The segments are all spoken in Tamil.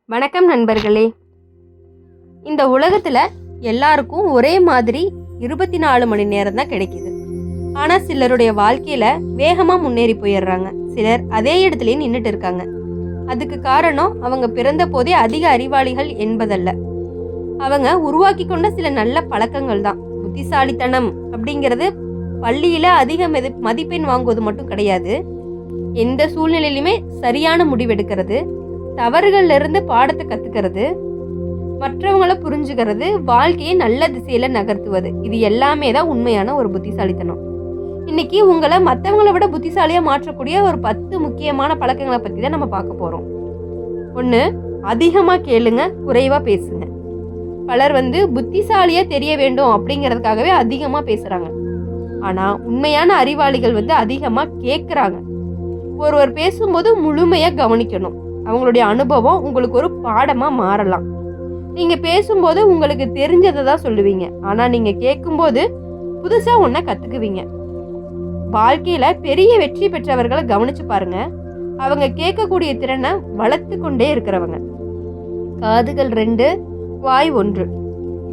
வணக்கம் நண்பர்களே. இந்த உலகத்தில் எல்லாருக்கும் ஒரே மாதிரி 24 மணி நேரம் தான் கிடைக்குது. ஆனால் சிலருடைய வாழ்க்கையில் வேகமாக முன்னேறி போயிடுறாங்க. சிலர் அதே இடத்துலயே நின்றுட்டு இருக்காங்க. அதுக்கு காரணம் அவங்க பிறந்த போதே அதிக அறிவாளிகள் என்பதல்ல, அவங்க உருவாக்கி கொண்ட சில நல்ல பழக்கங்கள் தான். புத்திசாலித்தனம் அப்படிங்கிறது பள்ளியில் அதிக மதிப்பெண் வாங்குவது மட்டும் கிடையாது. எந்த சூழ்நிலையிலுமே சரியான முடிவெடுக்கிறது, தவறுகள்ல இருந்து பாடத்தை கத்துக்கிறது, மற்றவங்களை புரிஞ்சுக்கிறது, வாழ்க்கையை நல்ல திசையில நகர்த்துவது, இது எல்லாமே தான் உண்மையான ஒரு புத்திசாலித்தனம். இன்னைக்கு உங்களை மற்றவங்களை விட புத்திசாலியா மாற்றக்கூடிய ஒரு 10 முக்கியமான பழக்கங்களை பத்தி தான் நம்ம பார்க்க போறோம். 1, அதிகமா கேளுங்க, குறைவா பேசுங்க. பலர் புத்திசாலியா தெரிய வேண்டும் அப்படிங்கிறதுக்காகவே அதிகமா பேசுறாங்க. ஆனா உண்மையான அறிவாளிகள் அதிகமா கேட்குறாங்க. ஒருவர் பேசும்போது முழுமையா கவனிக்கணும். அவங்களுடைய அனுபவம் உங்களுக்கு ஒரு பாடமா மாறலாம். நீங்க பேசும்போது உங்களுக்கு தெரிஞ்சதை தான் சொல்லுவீங்க, ஆனா நீங்க கேட்கும்போது புதுசா ஒன்ன கத்துக்குவீங்க. வாழ்க்கையில பெரிய வெற்றி பெற்றவர்களை கவனிச்சு பாருங்க. அவங்க கேட்கக்கூடிய திறனை வளர்த்து கொண்டே இருக்கிறவங்க. காதுகள் 2, வாய் 1.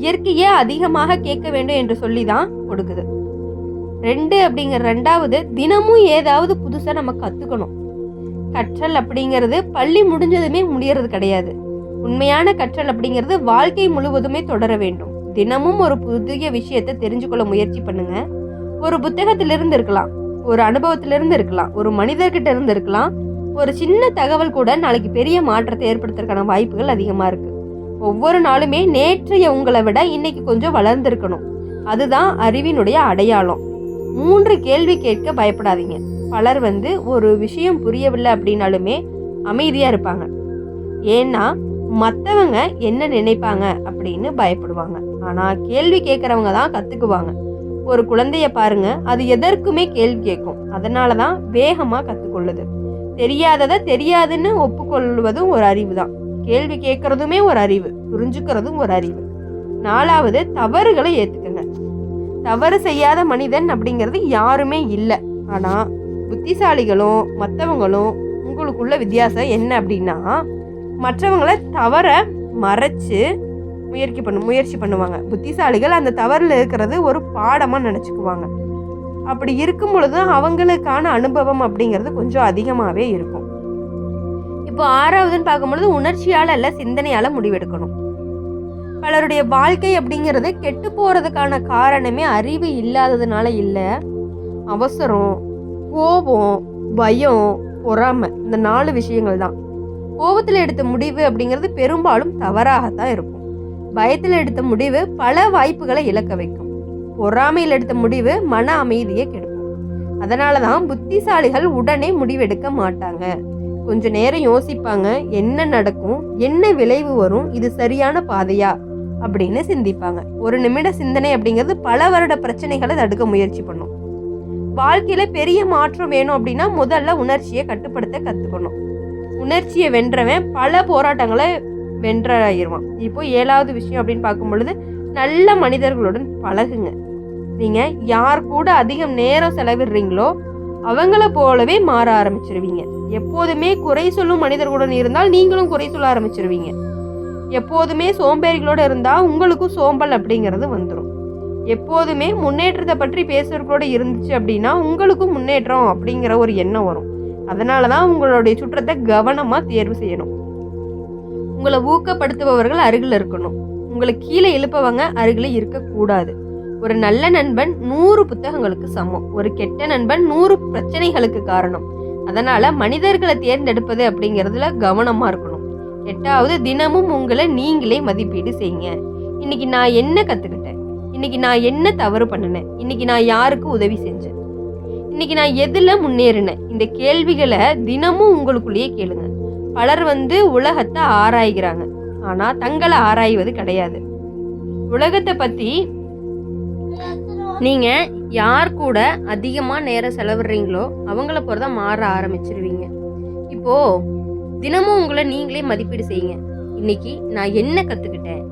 இயற்கையே அதிகமாக கேட்க வேண்டும் என்று சொல்லி தான் கொடுக்குது. 2 அப்படிங்கிற 2வது, தினமும் ஏதாவது புதுசா நம்ம கத்துக்கணும். கற்றல் அப்படிங்கிறது பள்ளி முடிஞ்சதுமே முடியறது கிடையாது. உண்மையான கற்றல் அப்படிங்கிறது வாழ்க்கை முழுவதுமே தொடர வேண்டும். தினமும் ஒரு புதிய விஷயத்தை தெரிஞ்சுக்கொள்ள முயற்சி பண்ணுங்க. ஒரு புத்தகத்திலிருந்து இருக்கலாம், ஒரு அனுபவத்திலிருந்து இருக்கலாம், ஒரு மனிதர்கிட்ட இருந்து இருக்கலாம். ஒரு சின்ன தகவல் கூட நாளைக்கு பெரிய மாற்றத்தை ஏற்படுத்துறதுக்கான வாய்ப்புகள் அதிகமா இருக்கு. ஒவ்வொரு நாளுமே நேற்றைய உங்களை விட இன்னைக்கு கொஞ்சம் வளர்ந்துருக்கணும். அதுதான் அறிவினுடைய அடையாளம். 3 கேள்வி கேட்க பயப்படாதீங்க. பலர் ஒரு விஷயம் புரியவில்லை அப்படின்னாலுமே அமைதியா இருப்பாங்க. ஏன்னா மற்றவங்க என்ன நினைப்பாங்க அப்படின்னு பயப்படுவாங்க. ஆனா கேள்வி கேட்கறவங்க தான் கத்துக்குவாங்க. ஒரு குழந்தைய பாருங்க, அது எதற்குமே கேள்வி கேட்கும். அதனாலதான் வேகமா கத்துக்கொள்ளுது. தெரியாததை தெரியாதுன்னு ஒப்புக்கொள்வதும் ஒரு அறிவு தான். கேள்வி கேட்கறதுமே ஒரு அறிவு, புரிஞ்சுக்கிறதும் ஒரு அறிவு. 4வது, தவறுகளை ஏத்துக்குங்க. தவறு செய்யாத மனிதன் அப்படிங்கிறது யாருமே இல்லை. ஆனா புத்திசாலிகளும் மற்றவங்களும் உங்களுக்குள்ள வித்தியாசம் என்ன அப்படின்னா, மற்றவங்களை தவற மறைச்சு முயற்சி பண்ணுவாங்க. புத்திசாலிகள் அந்த தவறில் இருக்கிறது ஒரு பாடமாக நினச்சிக்குவாங்க. அப்படி இருக்கும் பொழுது அவங்களுக்கான அனுபவம் அப்படிங்கிறது கொஞ்சம் அதிகமாகவே இருக்கும். இப்போ 6வதுன்னு பார்க்கும்பொழுது, உணர்ச்சியால் அல்ல சிந்தனையால் முடிவெடுக்கணும். பலருடைய வாழ்க்கை அப்படிங்கிறது கெட்டு போகிறதுக்கான காரணமே அறிவு இல்லாததுனால இல்லை, அவசரம், கோபம், பயம், பொறாமை, இந்த 4 விஷயங்கள் தான். கோபத்தில் எடுத்த முடிவு அப்படிங்கிறது பெரும்பாலும் தவறாகத்தான் இருக்கும். பயத்தில் எடுத்த முடிவு பல வாய்ப்புகளை இழக்க வைக்கும். பொறாமையில் எடுத்த முடிவு மன அமைதியை கெடுக்கும். அதனால தான் புத்திசாலிகள் உடனே முடிவெடுக்க மாட்டாங்க. கொஞ்ச நேரம் யோசிப்பாங்க, என்ன நடக்கும், என்ன விளைவு வரும், இது சரியான பாதையா அப்படின்னு சிந்திப்பாங்க. 1 நிமிட சிந்தனை அப்படிங்கிறது பல வருட பிரச்சனைகளை தடுக்க முயற்சி பண்ணும். வாழ்க்கையில பெரிய மாற்றம் வேணும் அப்படின்னா முதல்ல உணர்ச்சியை கட்டுப்படுத்த கத்துக்கணும். உணர்ச்சியை வென்றவன் பல போராட்டங்களை வென்றாயிருவான். இப்போ 7வது விஷயம் அப்படின்னு பார்க்கும் பொழுது, நல்ல மனிதர்களுடன் பழகுங்க. நீங்க யார் கூட அதிகம் நேரம் செலவிடுறீங்களோ அவங்கள போலவே மாற ஆரம்பிச்சிருவீங்க. எப்போதுமே குறை சொல்லும் மனிதர்களுடன் இருந்தால் நீங்களும் குறை சொல்ல ஆரம்பிச்சிருவீங்க. எப்போதுமே சோம்பேறிகளோட இருந்தா உங்களுக்கும் சோம்பல் அப்படிங்கிறது வந்துடும். எப்போதுமே முன்னேற்றத்தை பற்றி பேசுறவங்களோட இருந்துச்சு அப்படின்னா உங்களுக்கும் முன்னேற்றம் அப்படிங்கிற ஒரு எண்ணம் வரும். அதனாலதான் உங்களுடைய சுற்றத்தை கவனமா தேர்வு செய்யணும். உங்களை ஊக்கப்படுத்துபவர்கள் அருகில் இருக்கணும். உங்களை கீழே இழுப்பவங்க அருகில் இருக்கக்கூடாது. ஒரு நல்ல நண்பன் 100 புத்தகங்களுக்கு சமம். ஒரு கெட்ட நண்பன் 100 பிரச்சனைகளுக்கு காரணம். அதனால மனிதர்களை தேர்ந்தெடுப்பது அப்படிங்கிறதுல கவனமா இருக்கணும். 8வது, தினமும் உங்களை நீங்களே மதிப்பீடு செய்யுங்க. இன்னைக்கு நான் என்ன கத்துக்கிட்டேன், இன்னைக்கு நான் என்ன தவறு பண்ணினேன், இன்னைக்கு நான் யாருக்கு உதவி செஞ்சேன், இன்னைக்கு நான் எதுல முன்னேறினேன், இந்த கேள்விகளை தினமும் உங்களுக்குள்ளேயே கேளுங்க. பலர் உலகத்தை ஆராய்கிறாங்க, ஆனா தங்களை ஆராய்வது கிடையாது. உலகத்தை பத்தி நீங்க யார் கூட அதிகமா நேரம் செலவிடுறீங்களோ அவங்கள போறதான் மாற ஆரம்பிச்சிருவீங்க. இப்போ தினமும் உங்களை நீங்களே மதிப்பீடு செய்யுங்க. இன்னைக்கு நான் என்ன கத்துக்கிட்டேன்,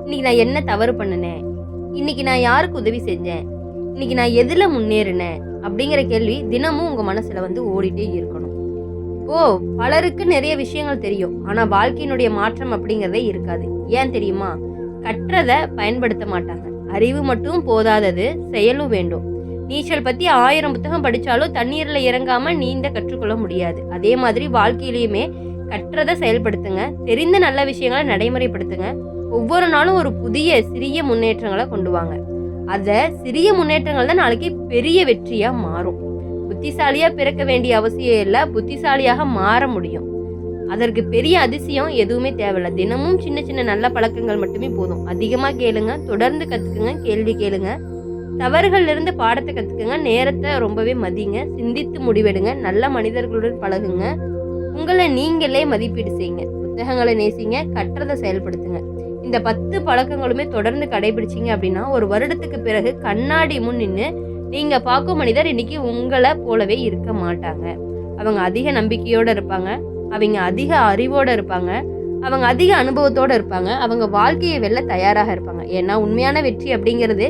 இன்னைக்கு நான் என்ன தவறு பண்ணினேன், இன்னைக்கு நான் யாருக்கு உதவி செஞ்சேன், இன்னைக்கு நான் எதுல முன்னேறினேன் அப்படிங்கிற கேள்வி தினமும் உங்க மனசுல ஓடிட்டே இருக்கணும். இப்போ பலருக்கு நிறைய விஷயங்கள் தெரியும், ஆனா வாழ்க்கையினுடைய மாற்றம் அப்படிங்கிறதே இருக்காது. ஏன் தெரியுமா? கற்றதை பயன்படுத்த மாட்டாங்க. அறிவு மட்டும் போதாதது, செயலும் வேண்டும். நீச்சல் பத்தி 1000 புத்தகம் படிச்சாலும் தண்ணீர்ல இறங்காம நீந்த கற்றுக்கொள்ள முடியாது. அதே மாதிரி வாழ்க்கையிலயுமே கற்றதை செயல்படுத்துங்க, தெரிந்த நல்ல விஷயங்களை நடைமுறைப்படுத்துங்க. ஒவ்வொரு நாளும் ஒரு புதிய சிறிய முன்னேற்றங்களை கொண்டு வாங்க. அத சிறிய முன்னேற்றங்கள் தான் நாளைக்கு பெரிய வெற்றியா மாறும். புத்திசாலியா பிறக்க வேண்டிய அவசியம் இல்லை, புத்திசாலியாக மாற முடியும். அதற்கு பெரிய அதிசயம் எதுவுமே தேவையில்ல. தினமும் சின்ன சின்ன நல்ல பழக்கங்கள் மட்டுமே போதும். அதிகமா கேளுங்க, தொடர்ந்து கத்துக்குங்க, கேள்வி கேளுங்க, தவறுகள்ல இருந்து பாடத்தை கத்துக்குங்க, நேரத்தை ரொம்பவே மதிங்க, சிந்தித்து முடிவெடுங்க, நல்ல மனிதர்களுடன் பழகுங்க, உங்களை நீங்களே மதிப்பீடு செய்யுங்க, புத்தகங்களை நேசிங்க, கற்றதை செயல்படுத்துங்க. இந்த 10 பழக்கங்களுமே தொடர்ந்து கடைபிடிச்சிங்க அப்படின்னா ஒரு வருடத்துக்கு பிறகு கண்ணாடி முன் நின்று நீங்க பார்க்கும் மனிதர் இன்னைக்கு உங்களை போலவே இருக்க மாட்டாங்க. அவங்க அதிக நம்பிக்கையோட இருப்பாங்க, அவங்க அதிக அறிவோட இருப்பாங்க, அவங்க அதிக அனுபவத்தோட இருப்பாங்க, அவங்க வாழ்க்கையை வெல்ல தயாராக இருப்பாங்க. ஏன்னா உண்மையான வெற்றி அப்படிங்கிறது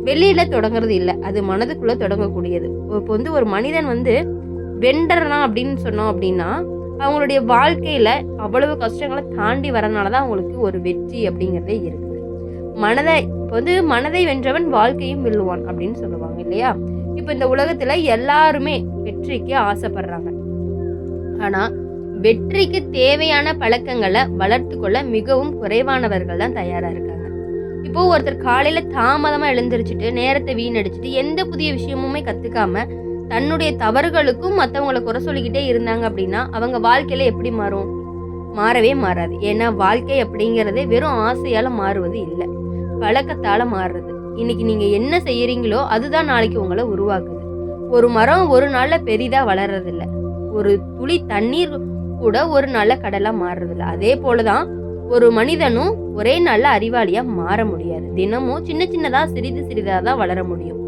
வெளியில தொடங்குறது இல்லை, அது மனதுக்குள்ள தொடங்கக்கூடியது. இப்போ ஒரு மனிதன் வென்றறான் அப்படின்னு சொன்னோம் அப்படின்னா அவங்களுடைய வாழ்க்கையில அவ்வளவு கஷ்டங்களை தாண்டி வரனாலதான் அவங்களுக்கு ஒரு வெற்றி அப்படிங்கிறதே இருக்குது. மனதை வென்றவன் வாழ்க்கையும் வெல்லுவான் அப்படின்னு சொல்லுவாங்க இல்லையா? இப்ப இந்த உலகத்துல எல்லாருமே வெற்றிக்கு ஆசைப்படுறாங்க. ஆனா வெற்றிக்கு தேவையான பழக்கங்களை வளர்த்து கொள்ள மிகவும் குறைவானவர்கள் தான் தயாரா இருக்காங்க. இப்போ ஒருத்தர் காலையில தாமதமா எழுந்திருச்சுட்டு நேரத்தை வீணடிச்சுட்டு எந்த புதிய விஷயமுமே கத்துக்காம தன்னுடைய தவறுகளுக்கும் மற்றவங்களை குறை சொல்லிக்கிட்டே இருந்தாங்க அப்படின்னா அவங்க வாழ்க்கையில எப்படி மாறும்? மாறவே மாறாது. ஏன்னா வாழ்க்கை அப்படிங்கிறதே வெறும் ஆசையால மாறுவது இல்லை, பழக்கத்தால மாறுறது. இன்னைக்கு நீங்க என்ன செய்யறீங்களோ அதுதான் நாளைக்கு உங்களை உருவாக்குது. ஒரு மரம் ஒரு நாள்ல பெரிதா வளர்றதில்ல, ஒரு துளி தண்ணீர் கூட ஒரு நாள்ல கடலா மாறுறதில்ல. அதே போலதான் ஒரு மனிதனும் ஒரே நாள்ல அறிவாளியா மாற முடியாது. தினமும் சின்ன சின்னதா சிறிது சிறிதா தான் வளர முடியும்.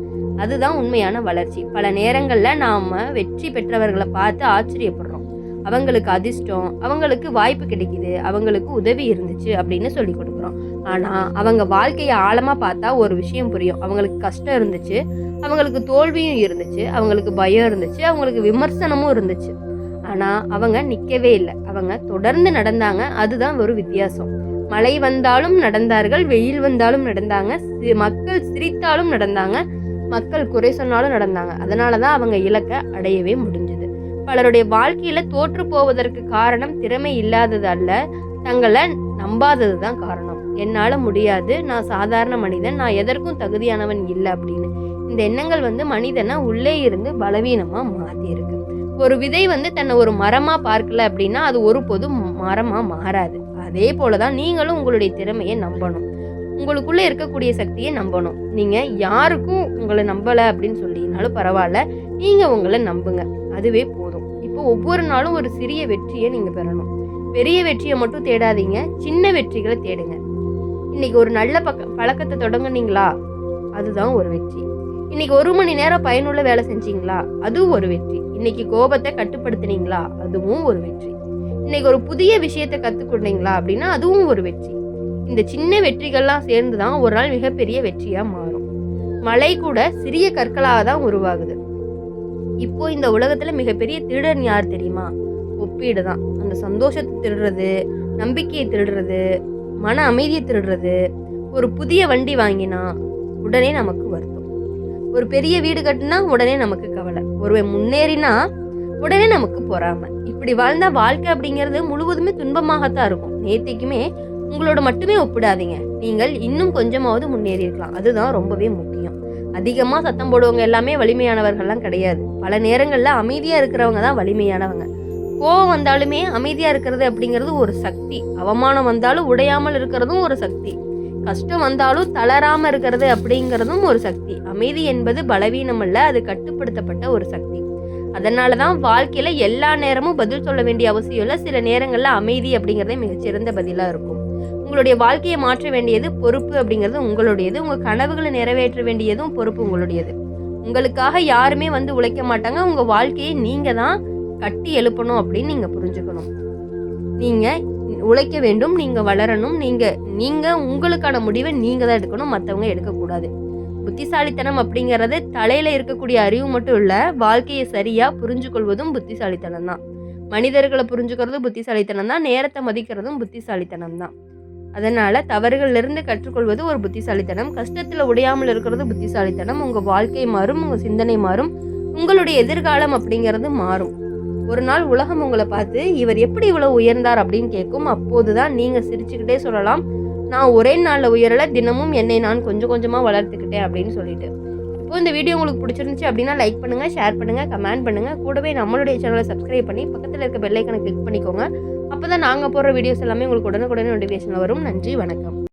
அதுதான் உண்மையான வளர்ச்சி. பல நேரங்கள்ல நாம வெற்றி பெற்றவர்களை பார்த்து ஆச்சரியப்படுறோம். அவங்களுக்கு அதிர்ஷ்டம், அவங்களுக்கு வாய்ப்பு கிடைக்குது, அவங்களுக்கு உதவி இருந்துச்சு அப்படின்னு சொல்லி கொடுக்குறோம். ஆனா அவங்க வாழ்க்கையை ஆழமா பார்த்தா ஒரு விஷயம் புரியும். அவங்களுக்கு கஷ்டம் இருந்துச்சு, அவங்களுக்கு தோல்வியும் இருந்துச்சு, அவங்களுக்கு பயம் இருந்துச்சு, அவங்களுக்கு விமர்சனமும் இருந்துச்சு. ஆனா அவங்க நிக்கவே இல்லை, அவங்க தொடர்ந்து நடந்தாங்க. அதுதான் ஒரு வித்தியாசம். மழை வந்தாலும் நடந்தார்கள், வெயில் வந்தாலும் நடந்தாங்க, மக்கள் சிரித்தாலும் நடந்தாங்க, மக்கள் குறை சொன்னாலும் நடந்தாங்க. அதனாலதான் அவங்க இலக்கை அடையவே முடிஞ்சது. பலருடைய வாழ்க்கையில தோற்று போவதற்கு காரணம் திறமை இல்லாதது அல்ல, தங்களை நம்பாதது தான் காரணம். என்னால முடியாது, நான் சாதாரண மனிதன், நான் எதற்கும் தகுதியானவன் இல்லை அப்படின்னு இந்த எண்ணங்கள் மனிதனை உள்ளே இருந்து பலவீனமா மாத்தி இருக்கு. ஒரு விதை தன்னை ஒரு மரமா பார்க்கல அப்படின்னா அது ஒருபோதும் மரமா மாறாது. அதே போலதான் நீங்களும் உங்களுடைய திறமையை நம்பணும், உங்களுக்குள்ள இருக்கக்கூடிய சக்தியை நம்பணும். நீங்க யாருக்கும் உங்களை நம்பல அப்படின்னு சொல்லினாலும் பரவாயில்ல, நீங்க உங்களை நம்புங்க, அதுவே போதும். இப்போ ஒவ்வொரு நாளும் ஒரு சிறிய வெற்றியை நீங்க பெறணும். பெரிய வெற்றியை மட்டும் தேடாதீங்க, சின்ன வெற்றிகளை தேடுங்க. இன்னைக்கு ஒரு நல்ல பழக்கத்தை தொடங்குனீங்களா, அதுதான் ஒரு வெற்றி. இன்னைக்கு 1 மணி நேரம் பயனுள்ள வேலை செஞ்சீங்களா, அதுவும் ஒரு வெற்றி. இன்னைக்கு கோபத்தை கட்டுப்படுத்தினீங்களா, அதுவும் ஒரு வெற்றி. இன்னைக்கு ஒரு புதிய விஷயத்தை கத்துக்கொண்டீங்களா அப்படின்னா அதுவும் ஒரு வெற்றி. இந்த சின்ன வெற்றிகள்லாம் சேர்ந்துதான் ஒரு நாள் மிகப்பெரிய வெற்றியா மாறும். மழை கூட சிறிய கற்களாக தான் உருவாகுது. இப்போ இந்த உலகத்துல மிகப்பெரிய திருடன் யார் தெரியுமா? ஒப்பீடு தான். அந்த சந்தோஷத்தை திருடுறது, நம்பிக்கையை திருடுறது, மன அமைதியை திருடுறது. ஒரு புதிய வண்டி வாங்கினா உடனே நமக்கு வருத்தம், ஒரு பெரிய வீடு கட்டினா உடனே நமக்கு கவலை, ஒருவன் முன்னேறினா உடனே நமக்கு பொறாமை. இப்படி வாழ்ந்தா வாழ்க்கை அப்படிங்கிறது முழுவதுமே துன்பமாகத்தான் இருக்கும். நேத்திக்குமே உங்களோட மட்டுமே ஒப்பிடாதீங்க, நீங்கள் இன்னும் கொஞ்சமாவது முன்னேறி இருக்கலாம், அதுதான் ரொம்பவே முக்கியம். அதிகமா சத்தம் போடுவவங்க எல்லாமே வலிமையானவர்கள்லாம் கிடையாது. பல நேரங்கள்ல அமைதியா இருக்கிறவங்க தான் வலிமையானவங்க. கோவம் வந்தாலுமே அமைதியா இருக்கிறது அப்படிங்கிறது ஒரு சக்தி. அவமானம் வந்தாலும் உடையாமல் இருக்கிறதும் ஒரு சக்தி. கஷ்டம் வந்தாலும் தளராம இருக்கிறது அப்படிங்கிறதும் ஒரு சக்தி. அமைதி என்பது பலவீனம் அல்ல, அது கட்டுப்படுத்தப்பட்ட ஒரு சக்தி. அதனாலதான் வாழ்க்கையில எல்லா நேரமும் பதில் சொல்ல வேண்டிய அவசியம் இல்லை. சில நேரங்கள்ல அமைதி அப்படிங்கிறதே மிகச்சிறந்த பதிலா இருக்கும். உங்களுடைய வாழ்க்கையை மாற்ற வேண்டியது பொறுப்பு அப்படிங்கிறது உங்களுடையது. உங்க கனவுகளை நிறைவேற்ற வேண்டியதும் பொறுப்பு உங்களுடையது. உங்களுக்காக யாருமே உழைக்க மாட்டாங்க. உங்க வாழ்க்கையை நீங்க தான் கட்டி எழுப்பணும் அப்படின்னு நீங்க புரிஞ்சுக்கணும். நீங்க உழைக்க வேண்டும், நீங்க வளரணும், நீங்க உங்களுக்கான முடிவை நீங்க தான் எடுக்கணும், மற்றவங்க எடுக்கக்கூடாது. புத்திசாலித்தனம் அப்படிங்கிறது தலையில இருக்கக்கூடிய அறிவு மட்டும் இல்ல, வாழ்க்கையை சரியா புரிஞ்சு கொள்வதும் புத்திசாலித்தனம் தான். மனிதர்களை புரிஞ்சுக்கிறதும் புத்திசாலித்தனம் தான், நேரத்தை மதிக்கிறதும் புத்திசாலித்தனம் தான். அதனால் தவறுகளிலிருந்து கற்றுக்கொள்வது ஒரு புத்திசாலித்தனம். கஷ்டத்தில் உடையாமல் இருக்கிறது புத்திசாலித்தனம். உங்கள் வாழ்க்கை மாறும், உங்கள் சிந்தனை மாறும், உங்களுடைய எதிர்காலம் அப்படிங்கிறது மாறும். ஒரு நாள் உலகம் உங்களை பார்த்து இவர் எப்படி இவ்வளோ உயர்ந்தார் அப்படின்னு கேட்கும். அப்போது தான் நீங்கள் சிரிச்சுக்கிட்டே சொல்லலாம், நான் ஒரே நாளில் உயரலை, தினமும் என்னை நான் கொஞ்சம் கொஞ்சமாக வளர்த்துக்கிட்டேன் அப்படின்னு சொல்லிட்டு. இப்போ இந்த வீடியோ உங்களுக்கு பிடிச்சிருந்துச்சு அப்படின்னா லைக் பண்ணுங்கள், ஷேர் பண்ணுங்கள், கமெண்ட் பண்ணுங்கள். கூடவே நம்மளுடைய சேனலை சப்ஸ்கிரைப் பண்ணி பக்கத்தில் இருக்க பெல் ஐக்கனை கிளிக் பண்ணிக்கோங்க. அப்போ தான் நாங்கள் போடுற வீடியோஸ் எல்லாமே உங்களுக்கு உடனுக்குடனே நோட்டிஃபிகேஷன் வரும். நன்றி, வணக்கம்.